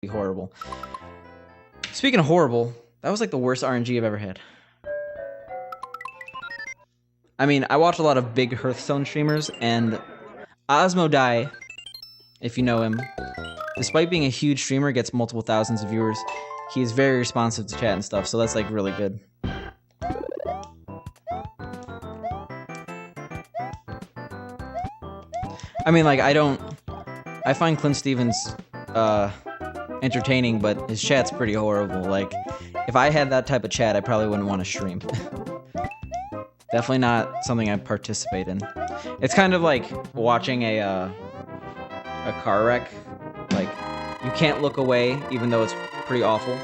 horrible. Speaking of horrible, that was like the worst RNG I've ever had. I mean, I watch a lot of big Hearthstone streamers, and Osmodai, if you know him, despite being a huge streamer, gets multiple thousands of viewers. He is very responsive to chat and stuff, so that's like really good. I mean, like, I find Clint Stevens entertaining, but his chat's pretty horrible. Like, if I had that type of chat, I probably wouldn't want to stream. Definitely not something I'd participate in. It's kind of like watching a car wreck. Like, you can't look away, even though it's pretty awful.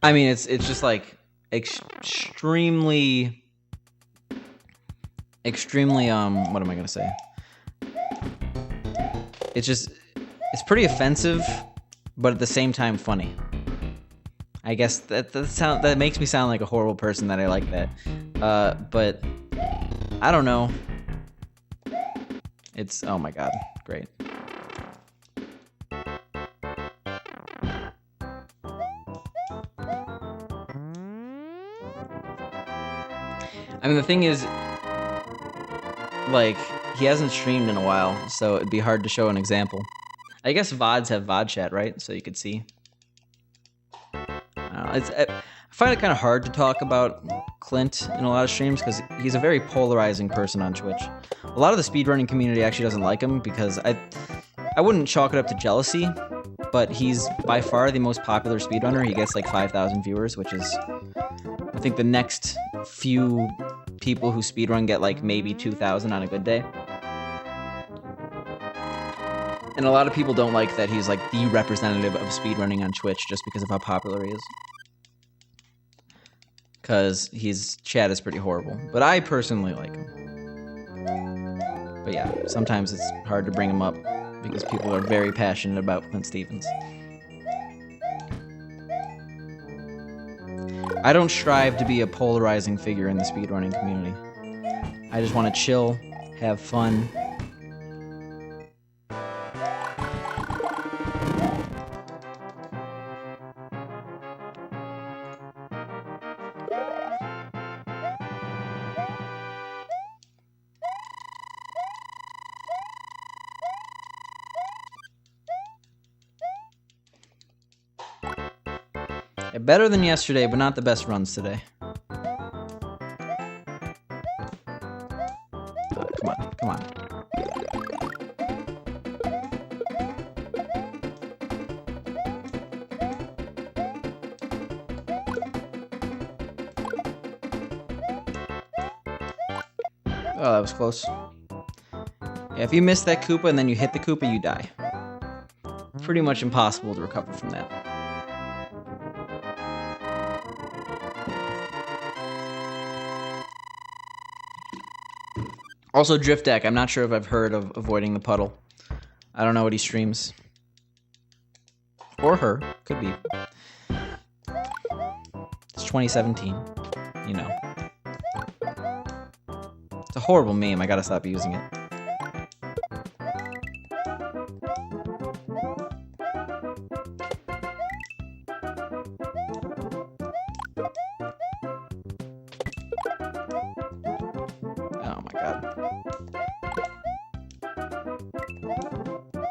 I mean, it's just like extremely what am I gonna say? It's pretty offensive, but at the same time funny. I guess that makes me sound like a horrible person that I like that. But I don't know. It's, oh my god, great. I mean, the thing is, like, he hasn't streamed in a while, so it'd be hard to show an example. I guess VODs have VOD chat, right? So you could see. I don't know, I find it kind of hard to talk about Clint in a lot of streams because he's a very polarizing person on Twitch. A lot of the speedrunning community actually doesn't like him because I wouldn't chalk it up to jealousy, but he's by far the most popular speedrunner. He gets like 5,000 viewers, which is, I think the next few people who speedrun get like maybe 2,000 on a good day. And a lot of people don't like that he's like the representative of speedrunning on Twitch just because of how popular he is. Because his chat is pretty horrible. But I personally like him. But yeah, sometimes it's hard to bring him up because people are very passionate about Clint Stevens. I don't strive to be a polarizing figure in the speedrunning community. I just want to chill, have fun. Better than yesterday, but not the best runs today. Come on, come on. Oh, that was close. Yeah, if you miss that Koopa and then you hit the Koopa, you die. Pretty much impossible to recover from that. Also, Drift Deck. I'm not sure if I've heard of avoiding the puddle. I don't know what he streams. Or her. Could be. It's 2017. You know. It's a horrible meme. I gotta stop using it.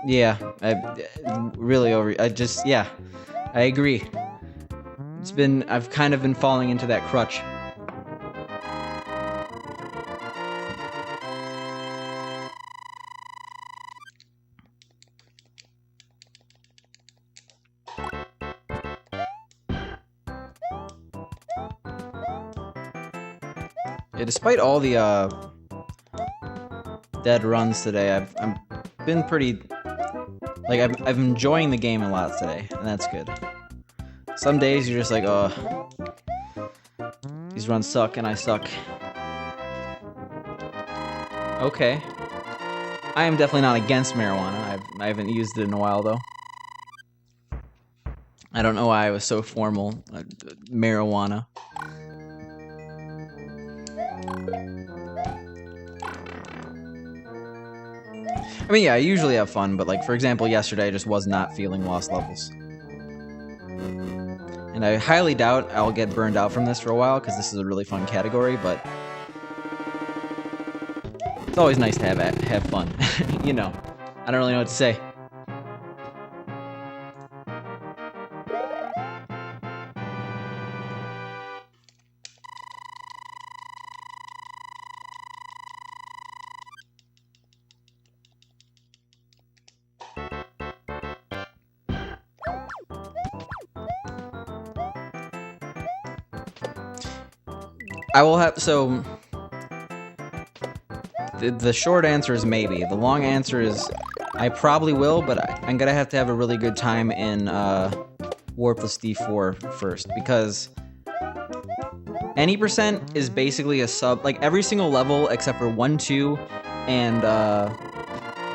Yeah, yeah, I agree. I've kind of been falling into that crutch. Yeah, despite all the dead runs today, I've been pretty. Like, I'm enjoying the game a lot today, and that's good. Some days you're just like, oh, these runs suck, and I suck. Okay. I am definitely not against marijuana. I haven't used it in a while, though. I don't know why I was so formal. Marijuana. I mean, yeah, I usually have fun, but like, for example, yesterday I just was not feeling lost levels. And I highly doubt I'll get burned out from this for a while, because this is a really fun category, but it's always nice to have fun. You know, I don't really know what to say. I will have, so the short answer is maybe. The long answer is I probably will, but I'm gonna have to have a really good time in Warpless D-4 first, because any percent is basically a sub, like every single level except for 1, 2, and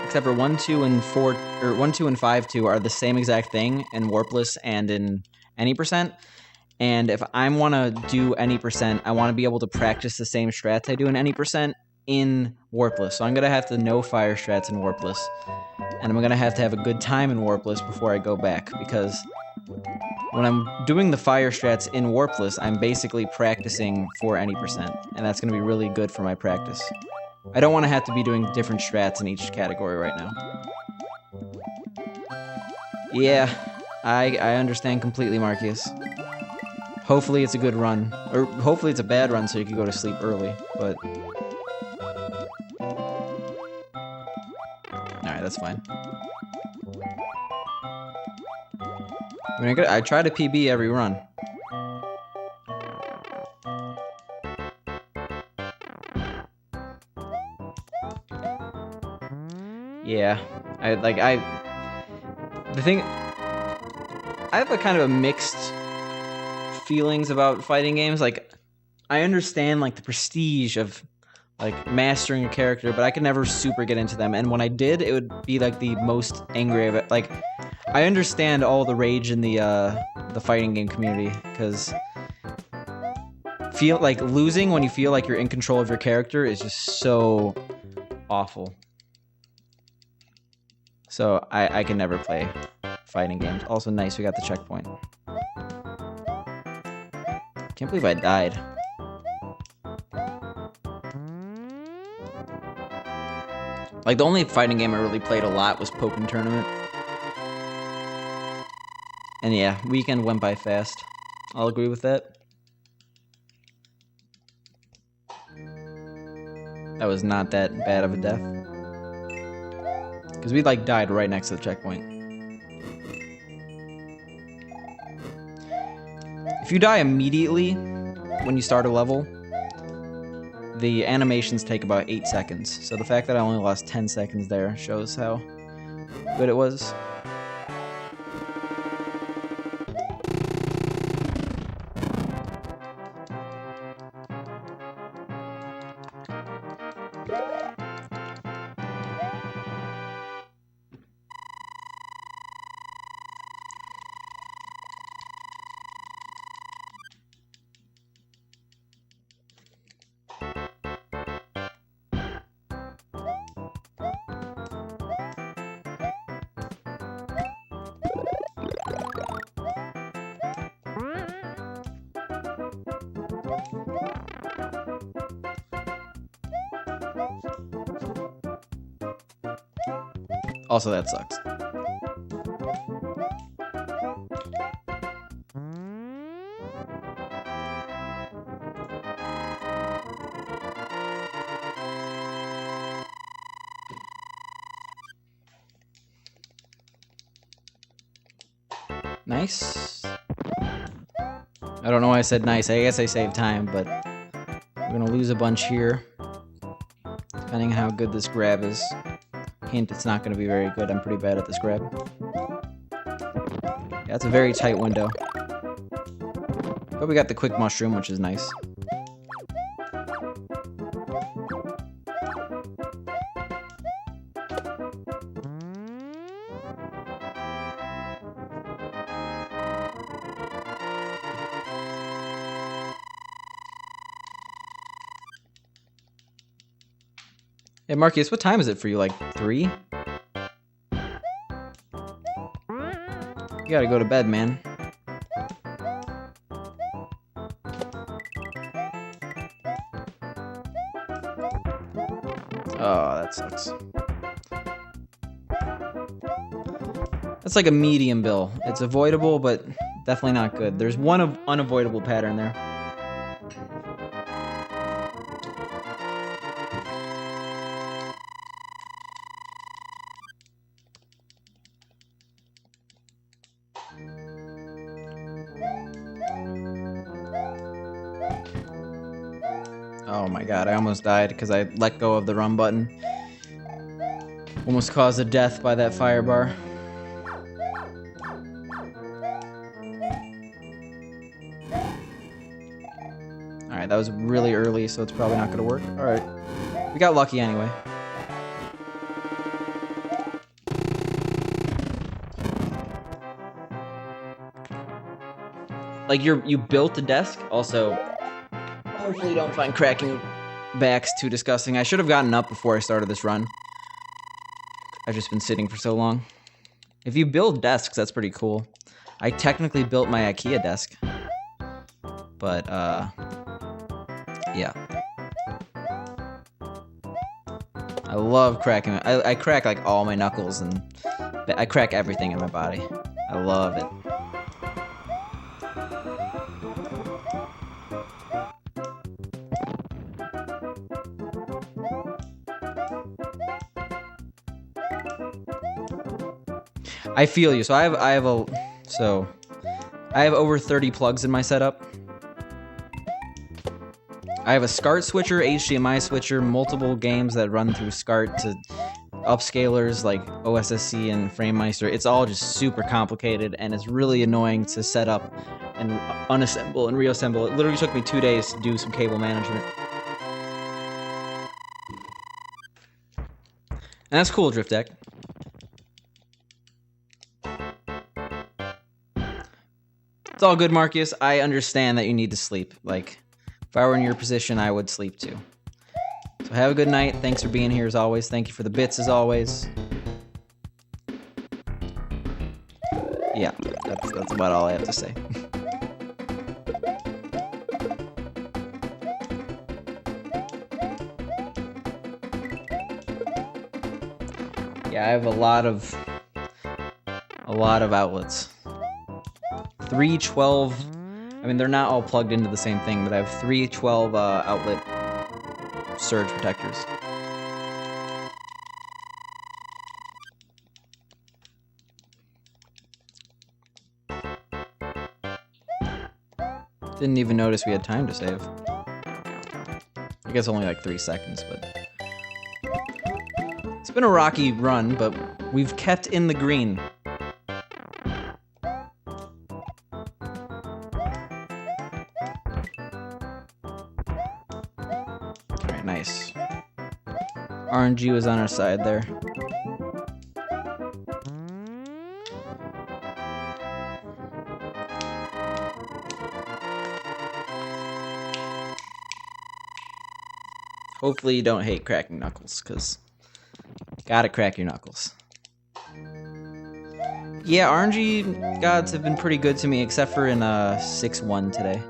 except for 1, 2, and 4, or 1, 2, and 5, 2 are the same exact thing in Warpless and in any percent. And if I want to do any percent, I want to be able to practice the same strats I do in any percent in Warpless. So I'm going to have to know fire strats in Warpless. And I'm going to have a good time in Warpless before I go back. Because when I'm doing the fire strats in Warpless, I'm basically practicing for any percent. And that's going to be really good for my practice. I don't want to have to be doing different strats in each category right now. Yeah, I understand completely, Marcus. Hopefully it's a good run. Or hopefully it's a bad run so you can go to sleep early, but... Alright, that's fine. I mean, I try to PB every run. Yeah, the thing... I have a kind of a mixed feelings about fighting games. Like, I understand like the prestige of like mastering a character, but I could never super get into them. And when I did, it would be like the most angry of it. Like, I understand all the rage in the fighting game community, because feel like losing when you feel like you're in control of your character is just so awful. So I can never play fighting games. Also nice, we got the checkpoint. Can't believe I died. Like, the only fighting game I really played a lot was Pokken Tournament. And yeah, weekend went by fast. I'll agree with that. That was not that bad of a death. Because we, like, died right next to the checkpoint. If you die immediately when you start a level, the animations take about 8 seconds. So the fact that I only lost 10 seconds there shows how good it was. Also, that sucks. Nice. I don't know why I said nice. I guess I saved time, but we're gonna lose a bunch here. Depending on how good this grab is. Hint, it's not gonna be very good. I'm pretty bad at this grab. Yeah, it's a very tight window. But we got the quick mushroom, which is nice. Hey, Marcus, what time is it for you? Like 3? You gotta go to bed, man. Oh, that sucks. That's like a medium bill. It's avoidable, but definitely not good. There's one unavoidable pattern there. Oh my god, I almost died because I let go of the run button. Almost caused a death by that fire bar. Alright, that was really early, so it's probably not going to work. Alright. We got lucky anyway. Like, you built the desk, also... Hopefully don't find cracking backs too disgusting. I should have gotten up before I started this run. I've just been sitting for so long. If you build desks, that's pretty cool. I technically built my IKEA desk. But, yeah. I love cracking. I crack, like, all my knuckles, and I crack everything in my body. I love it. I feel you. So I have over 30 plugs in my setup. I have a SCART switcher, HDMI switcher, multiple games that run through SCART to upscalers like OSSC and FrameMeister. It's all just super complicated, and it's really annoying to set up and unassemble and reassemble. It literally took me 2 days to do some cable management. And that's cool, Drift Deck. It's all good, Marcus. I understand that you need to sleep. Like, if I were in your position, I would sleep too. So have a good night. Thanks for being here as always. Thank you for the bits as always. Yeah, that's about all I have to say. Yeah, I have a lot of outlets. 3 12. I mean, they're not all plugged into the same thing, but I have 3 12 outlet surge protectors. Didn't even notice we had time to save. I guess only like 3 seconds, but it's been a rocky run, but we've kept in the green. Nice. RNG was on our side there. Hopefully you don't hate cracking knuckles, because gotta crack your knuckles. Yeah, RNG gods have been pretty good to me, except for in 6-1 today.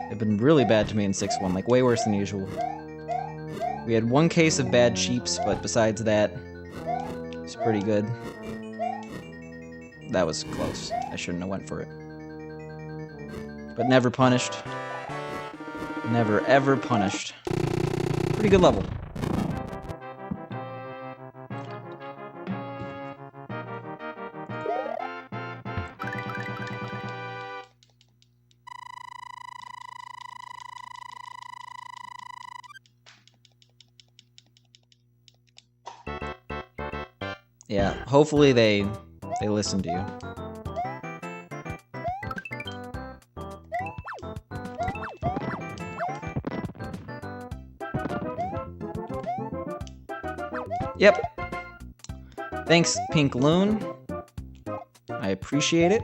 They've been really bad to me in 6-1, like way worse than usual. We had 1 case of bad cheeps, but besides that, it's pretty good. That was close. I shouldn't have went for it. But never punished. Never ever punished. Pretty good level. Yeah, hopefully they listen to you. Yep. Thanks, Pink Loon. I appreciate it.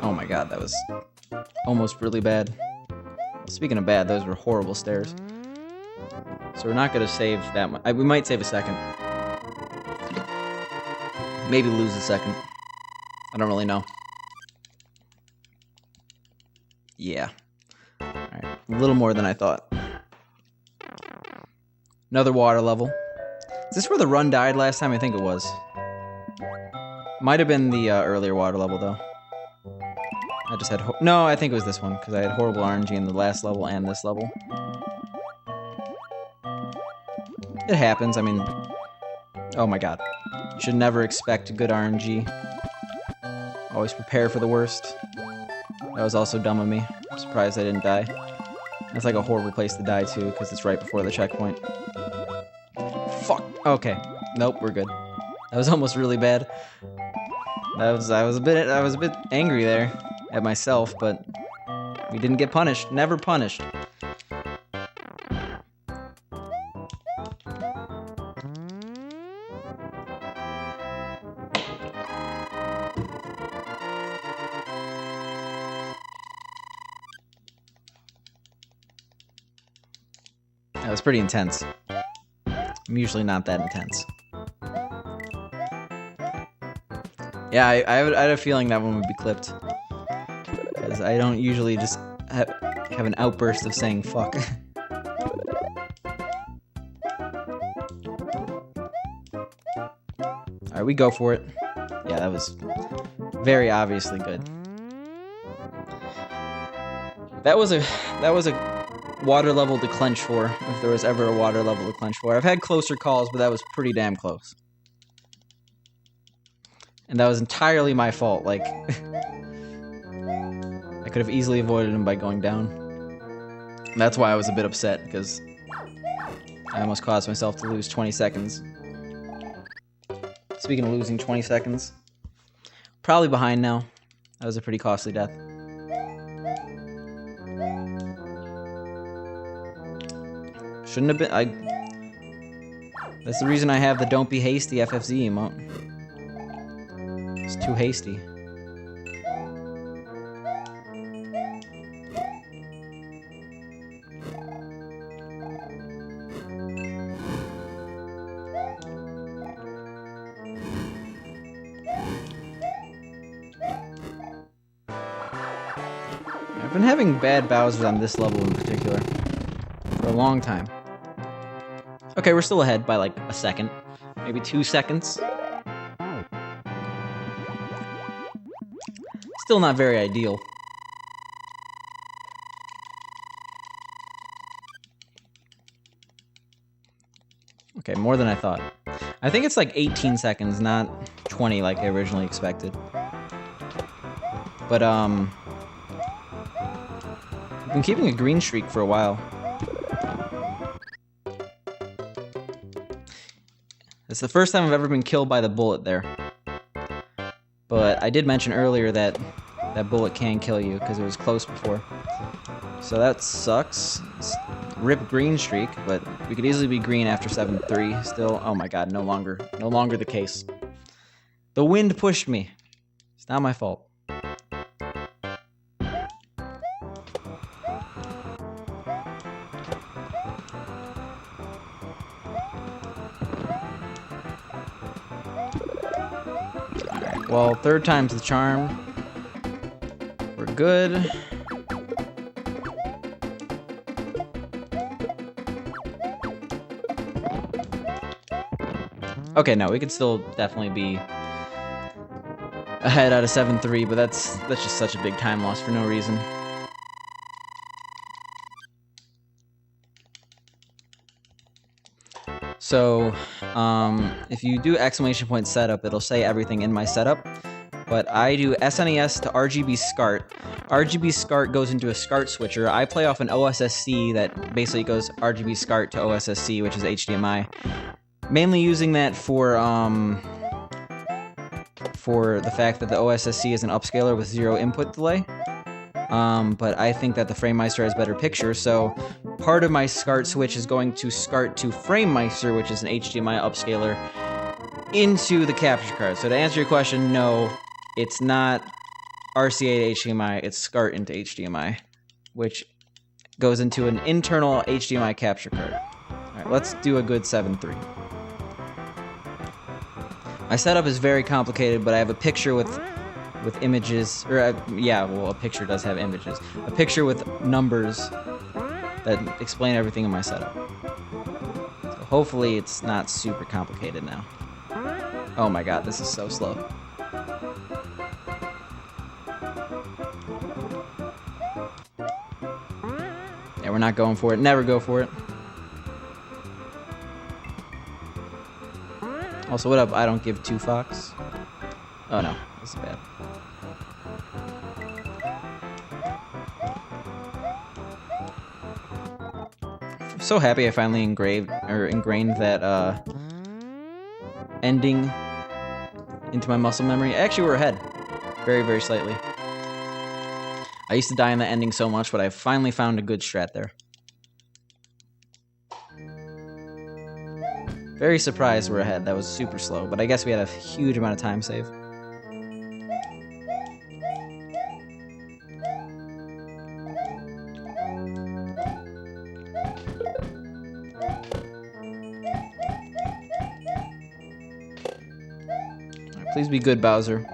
Oh my god, that was almost really bad. Speaking of bad, those were horrible stairs. So we're not going to save that much. We might save a second. Maybe lose a second. I don't really know. Yeah. Alright, a little more than I thought. Another water level. Is this where the run died last time? I think it was. Might have been the earlier water level, though. I just had... No, I think it was this one, because I had horrible RNG in the last level and this level. It happens, I mean... Oh my god. You should never expect good RNG. Always prepare for the worst. That was also dumb of me. I'm surprised I didn't die. That's like a horrible place to die, too, because it's right before the checkpoint. Fuck! Okay. Nope, we're good. That was almost really bad. I was a bit angry there at myself, but we didn't get punished. Never punished. That was pretty intense. I'm usually not that intense. Yeah, I had a feeling that one would be clipped. Because I don't usually just have an outburst of saying fuck. Alright, we go for it. Yeah, that was very obviously good. That was a water level to clench for, if there was ever a water level to clench for. I've had closer calls, but that was pretty damn close. And that was entirely my fault, like... I could have easily avoided him by going down. And that's why I was a bit upset, because I almost caused myself to lose 20 seconds. Speaking of losing 20 seconds, probably behind now. That was a pretty costly death. Shouldn't have been... That's the reason I have the Don't Be Hasty FFZ emote. It's too hasty. I've been having bad Bowsers on this level in particular for a long time. Okay, we're still ahead by like a second, maybe 2 seconds. Still not very ideal. Okay, more than I thought. I think it's like 18 seconds, not 20 like I originally expected. But, I've been keeping a green streak for a while. It's the first time I've ever been killed by the bullet there. But I did mention earlier that that bullet can kill you because it was close before. So that sucks. Rip green streak, but we could easily be green after 7-3 still. Oh my god, no longer the case. The wind pushed me. It's not my fault. Well, third time's the charm. We're good. Okay, no, we could still definitely be ahead out of 7-3, but that's just such a big time loss for no reason. So, if you do exclamation point setup, it'll say everything in my setup. But I do SNES to RGB SCART. RGB SCART goes into a SCART switcher. I play off an OSSC that basically goes RGB SCART to OSSC, which is HDMI. Mainly using that for the fact that the OSSC is an upscaler with 0 input delay. But I think that the FrameMeister has better pictures, so part of my SCART switch is going to SCART to FrameMeister, which is an HDMI upscaler, into the capture card. So to answer your question, no, it's not RCA to HDMI, it's SCART into HDMI, which goes into an internal HDMI capture card. Alright, let's do a good 7-3. My setup is very complicated, but I have a picture with images, or yeah, well, a picture does have images. A picture with numbers that explain everything in my setup. So hopefully it's not super complicated now. Oh my god, this is so slow. Yeah, we're not going for it. Never go for it. Also, what up? I don't give two fucks. Oh no, this is bad. I'm so happy I finally ingrained that ending into my muscle memory. Actually, we're ahead. Very, very slightly. I used to die in the ending so much, but I finally found a good strat there. Very surprised we're ahead. That was super slow, but I guess we had a huge amount of time save. Right, please be good, Bowser.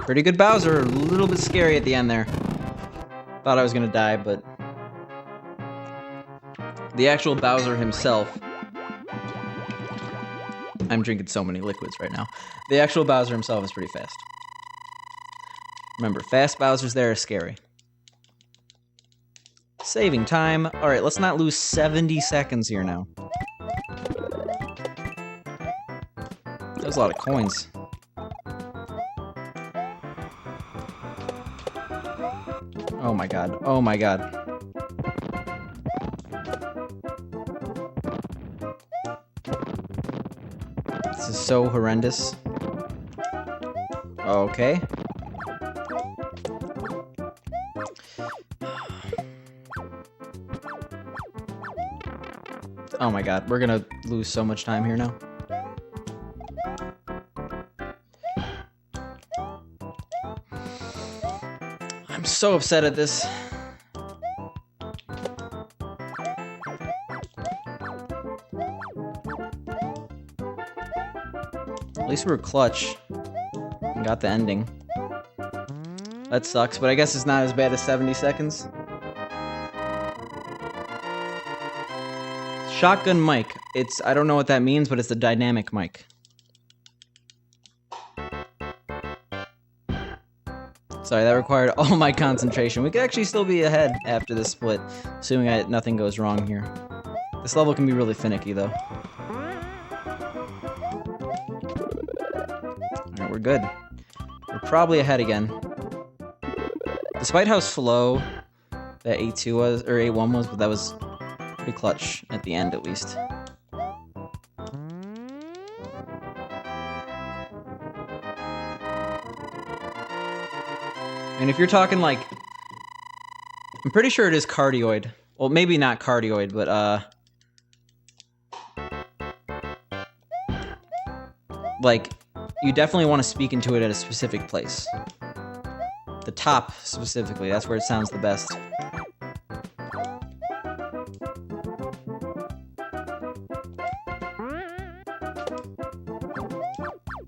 Pretty good Bowser, a little bit scary at the end there. Thought I was gonna die, but the actual Bowser himself... I'm drinking so many liquids right now. The actual Bowser himself is pretty fast. Remember, fast Bowsers there are scary. Saving time. Alright, let's not lose 70 seconds here now. That was a lot of coins. Oh my god. Oh my god. This is so horrendous. Okay. Oh my god, we're gonna lose so much time here now. I'm so upset at this. At least we were clutch and got the ending. That sucks, but I guess it's not as bad as 70 seconds. Shotgun mic. I don't know what that means, but it's a dynamic mic. Sorry, that required all my concentration. We could actually still be ahead after this split, assuming nothing goes wrong here. This level can be really finicky, though. Alright, we're good. We're probably ahead again. Despite how slow that A2 was, or A1 was, but that was pretty clutch at the end, at least. And if you're talking like, I'm pretty sure it is cardioid. Well, maybe not cardioid, but like, you definitely want to speak into it at a specific place. The top, specifically, that's where it sounds the best.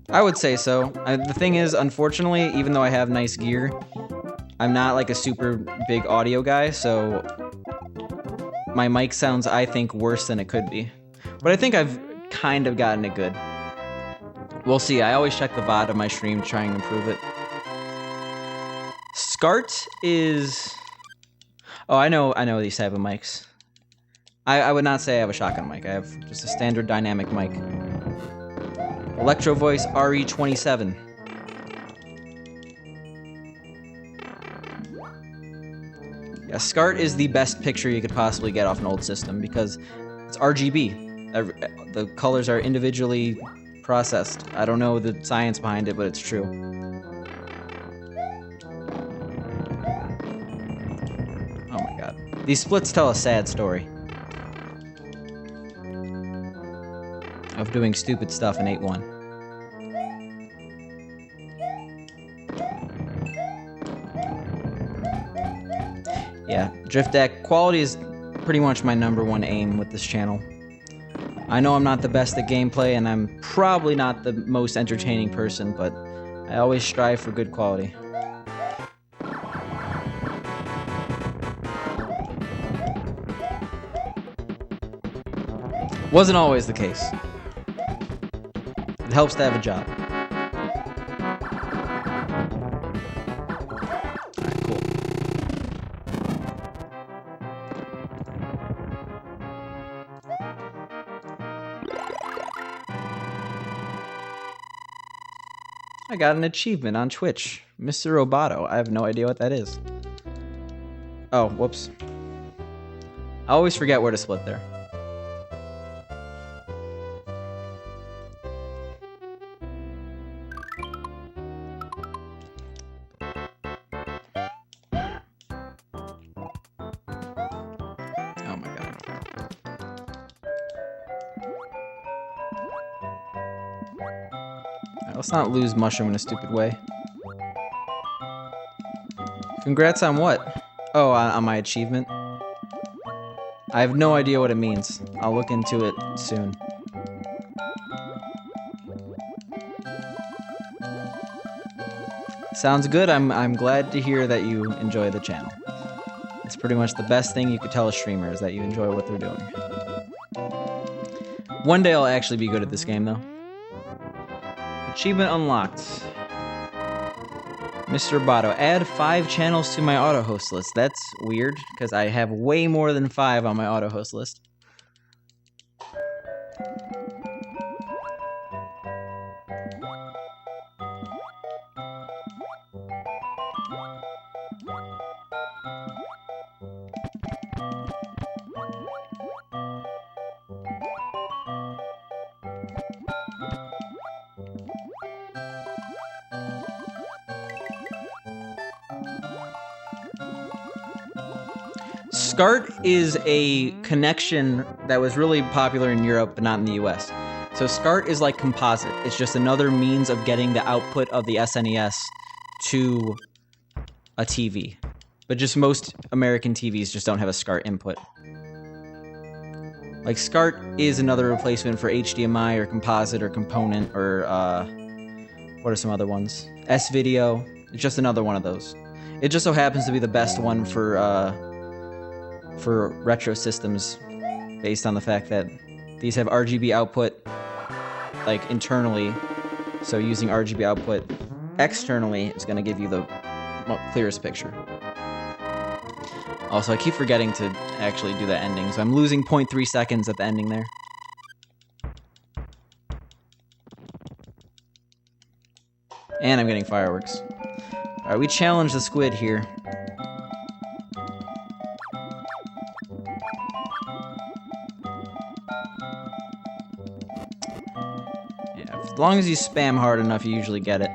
I would say so. The thing is, unfortunately, even though I have nice gear, I'm not like a super big audio guy, so my mic sounds, I think, worse than it could be. But I think I've kind of gotten it good. We'll see. I always check the VOD of my stream to try and improve it. SCART is... Oh, I know these type of mics. I would not say I have a shotgun mic. I have just a standard dynamic mic. Electro Voice RE27. Yeah, SCART is the best picture you could possibly get off an old system because it's RGB. The colors are individually processed. I don't know the science behind it, but it's true. Oh my god. These splits tell a sad story. of doing stupid stuff in 8.1. Yeah, drift deck quality is pretty much my #1 aim with this channel. I know I'm not the best at gameplay, and I'm probably not the most entertaining person, but I always strive for good quality. Wasn't always the case. It helps to have a job. Alright, cool. I got an achievement on Twitch. Mr. Roboto. I have no idea what that is. Oh, whoops. I always forget where to split there. Let's not lose Mushroom in a stupid way. Congrats on what? Oh, on my achievement? I have no idea what it means. I'll look into it soon. Sounds good. I'm glad to hear that you enjoy the channel. It's pretty much the best thing you could tell a streamer is that you enjoy what they're doing. One day I'll actually be good at this game, though. Achievement unlocked. Mr. Roboto, add 5 channels to my auto host list. That's weird, because I have way more than 5 on my auto host list. SCART is a connection that was really popular in Europe, but not in the US. So SCART is like composite. It's just another means of getting the output of the SNES to a TV. But just most American TVs just don't have a SCART input. Like SCART is another replacement for HDMI or composite or component or what are some other ones? S-Video. It's just another one of those. It just so happens to be the best one for retro systems, based on the fact that these have RGB output, like internally, so using RGB output externally is going to give you the clearest picture. Also, I keep forgetting to actually do that ending, so I'm losing 0.3 seconds at the ending there. And I'm getting fireworks. Alright, we challenge the squid here. As long as you spam hard enough, you usually get it.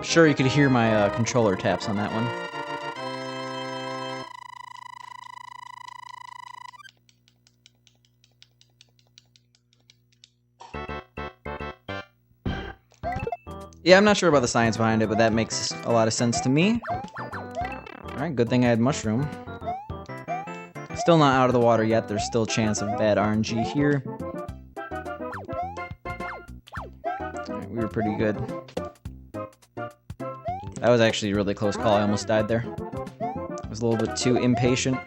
Sure, you could hear my controller taps on that one. Yeah, I'm not sure about the science behind it, but that makes a lot of sense to me. Alright, good thing I had Mushroom. Still not out of the water yet. There's still a chance of bad RNG here. Alright, we were pretty good. That was actually a really close call. I almost died there. I was a little bit too impatient.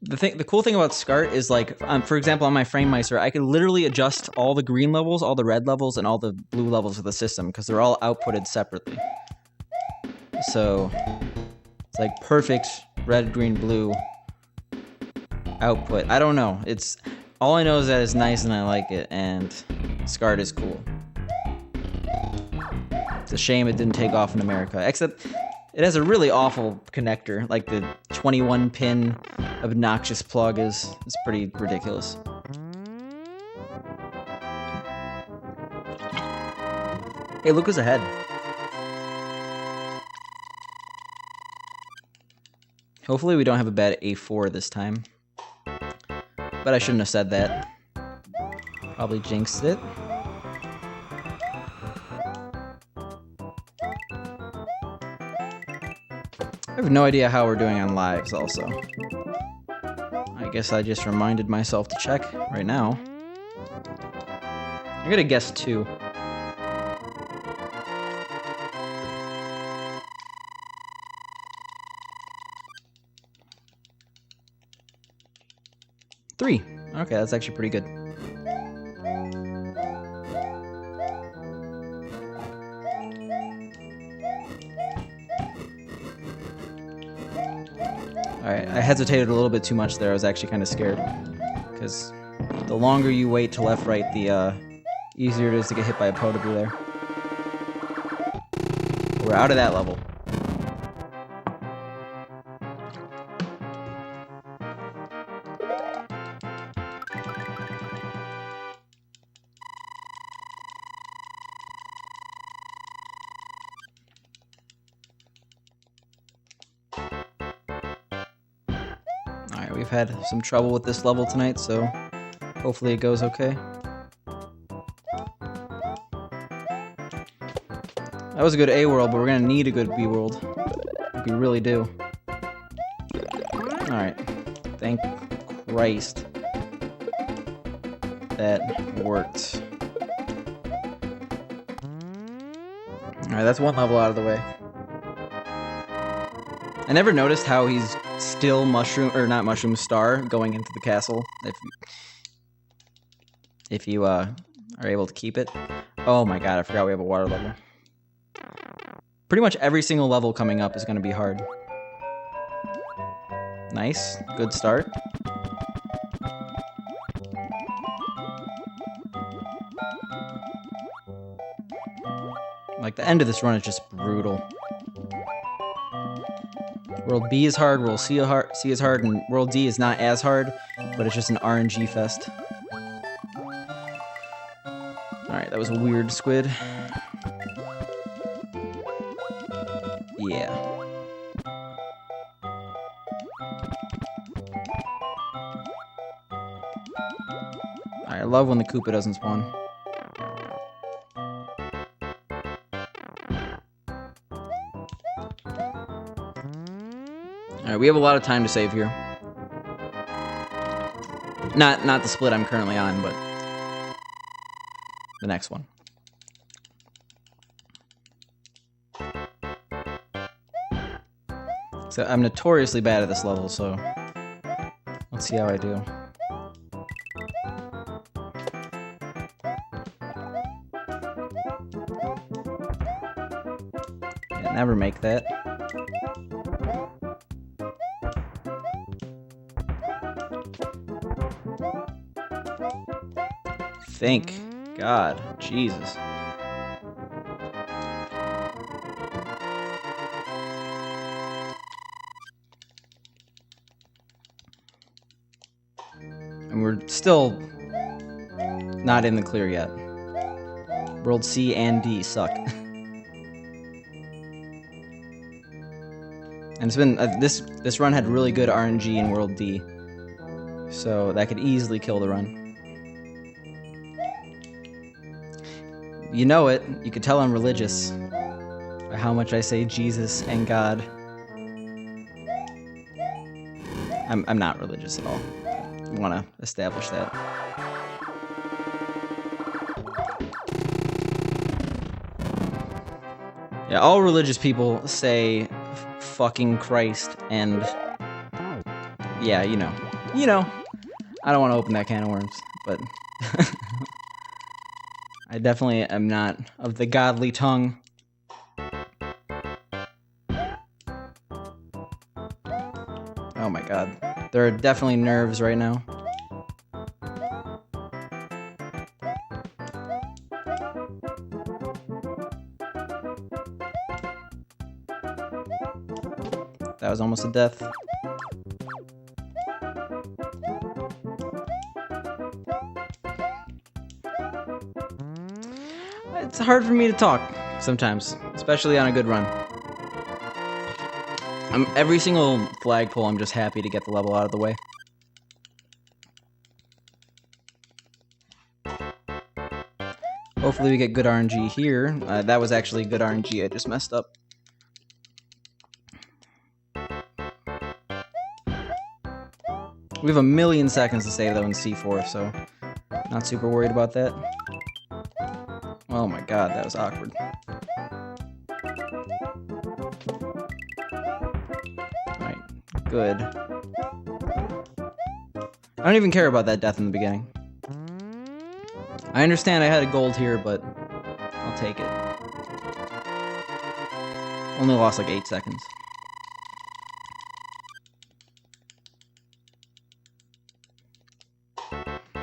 The cool thing about SCART is, like, for example, on my FrameMeister, I can literally adjust all the green levels, all the red levels, and all the blue levels of the system, because they're all outputted separately. So, it's like perfect red, green, blue output. I don't know. All I know is that it's nice and I like it, and SCART is cool. It's a shame it didn't take off in America, except It has a really awful connector. Like the 21-pin obnoxious plug is pretty ridiculous. Hey, look who's ahead. Hopefully we don't have a bad A4 this time. But I shouldn't have said that. Probably jinxed it. I have no idea how we're doing on lives also. I guess I just reminded myself to check right now. I'm gonna guess 2. Three. Okay, that's actually pretty good. Alright, I hesitated a little bit too much there. I was actually kind of scared. Because the longer you wait to left-right, the easier it is to get hit by a potable there. We're out of that level. Alright, we've had some trouble with this level tonight, so hopefully it goes okay. That was a good A world, but we're gonna need a good B world. Like we really do. Alright. Thank Christ. That worked. Alright, that's one level out of the way. I never noticed how he's still mushroom, or not mushroom, star going into the castle. If you are able to keep it. Oh my god, I forgot we have a water level. Pretty much every single level coming up is going to be hard. Nice. Good start. Like, the end of this run is just brutal. World B is hard, World C is hard, and World D is not as hard, but it's just an RNG fest. Alright, that was a weird squid. Yeah. I love when the Koopa doesn't spawn. Alright, we have a lot of time to save here. Not the split I'm currently on, but the next one. So I'm notoriously bad at this level, so let's see how I do. Yeah, never make that. Thank God. Jesus. And we're still not in the clear yet. World C and D suck. And it's been this run had really good RNG in World D, so that could easily kill the run. You know it. You could tell I'm religious by how much I say Jesus and God. I'm not religious at all. I want to establish that. Yeah, all religious people say fucking Christ and yeah, you know. I don't want to open that can of worms, but I definitely am not of the godly tongue. Oh my god. There are definitely nerves right now. That was almost a death. It's hard for me to talk sometimes, especially on a good run. Every single flagpole, I'm just happy to get the level out of the way. Hopefully we get good RNG here. That was actually good RNG, I just messed up. We have 1,000,000 seconds to save though in C4, so not super worried about that. Oh my god, that was awkward. Alright, good. I don't even care about that death in the beginning. I understand I had a gold here, but I'll take it. Only lost like 8 seconds.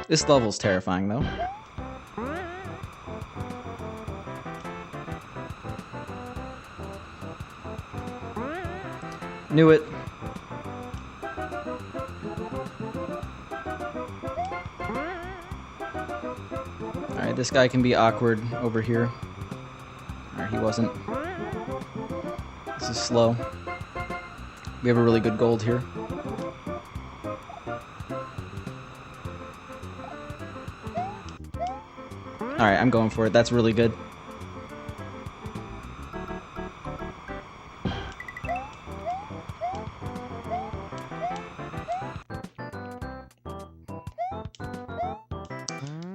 This level's terrifying, though. Knew it. Alright, this guy can be awkward over here. Alright, he wasn't. This is slow. We have a really good gold here. Alright, I'm going for it. That's really good.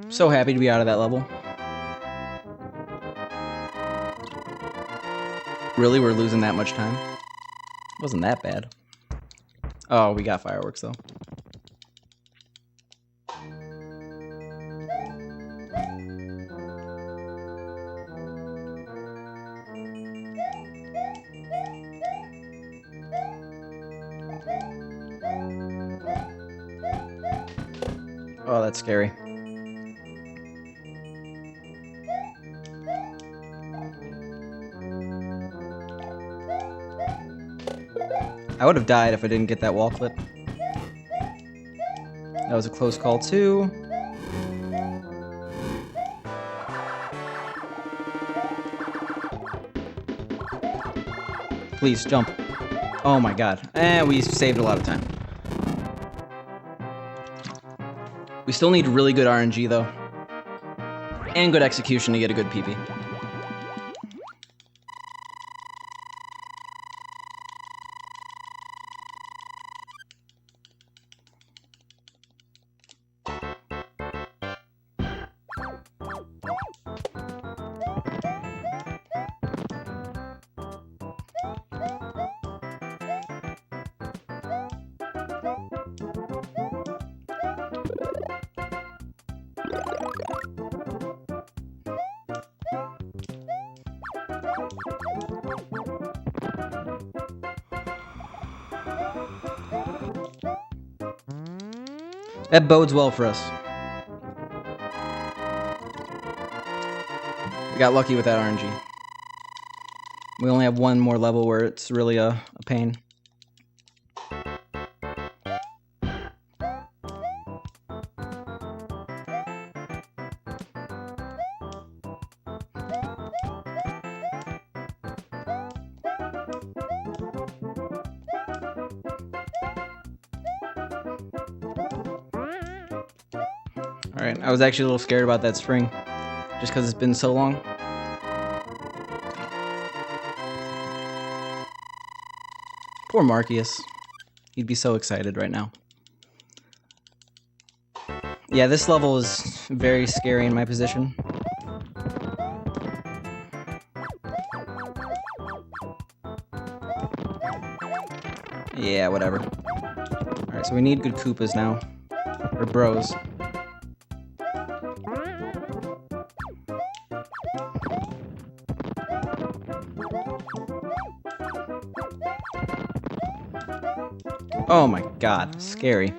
So happy to be out of that level. Really, we're losing that much time? Wasn't that bad. Oh, we got fireworks though. Oh, that's scary. I would have died if I didn't get that wall clip. That was a close call too. Please, jump. Oh my god. And we saved a lot of time. We still need really good RNG though. And good execution to get a good PB. That bodes well for us. We got lucky with that RNG. We only have one more level where it's really a pain. Alright, I was actually a little scared about that spring, just because it's been so long. Poor Marcius. He'd be so excited right now. Yeah, this level is very scary in my position. Yeah, whatever. Alright, so we need good Koopas now. Or bros. Oh my god, scary.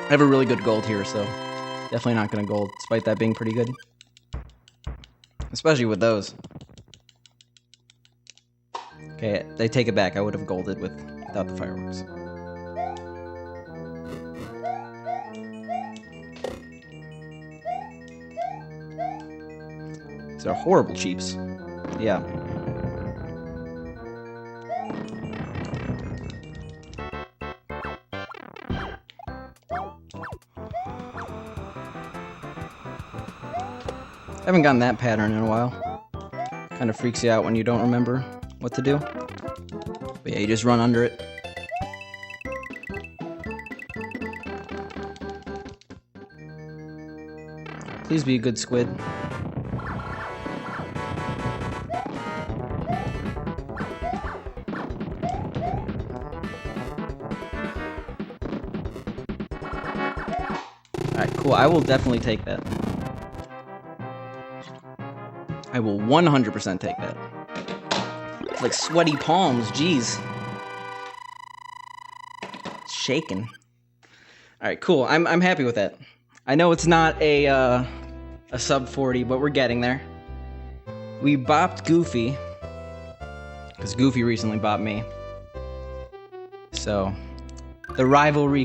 I have a really good gold here, so definitely not gonna gold, despite that being pretty good. Especially with those. Okay, they take it back. I would have golded without the fireworks. These are horrible cheeps. Yeah. I haven't gotten that pattern in a while. Kind of freaks you out when you don't remember what to do. But yeah, you just run under it. Please be a good squid. Alright, cool. I will definitely take that. I will 100% take that. It's like sweaty palms, jeez. It's shaking. Alright, cool. I'm happy with that. I know it's not a sub 40, but we're getting there. We bopped Goofy, because Goofy recently bopped me. So, the rivalry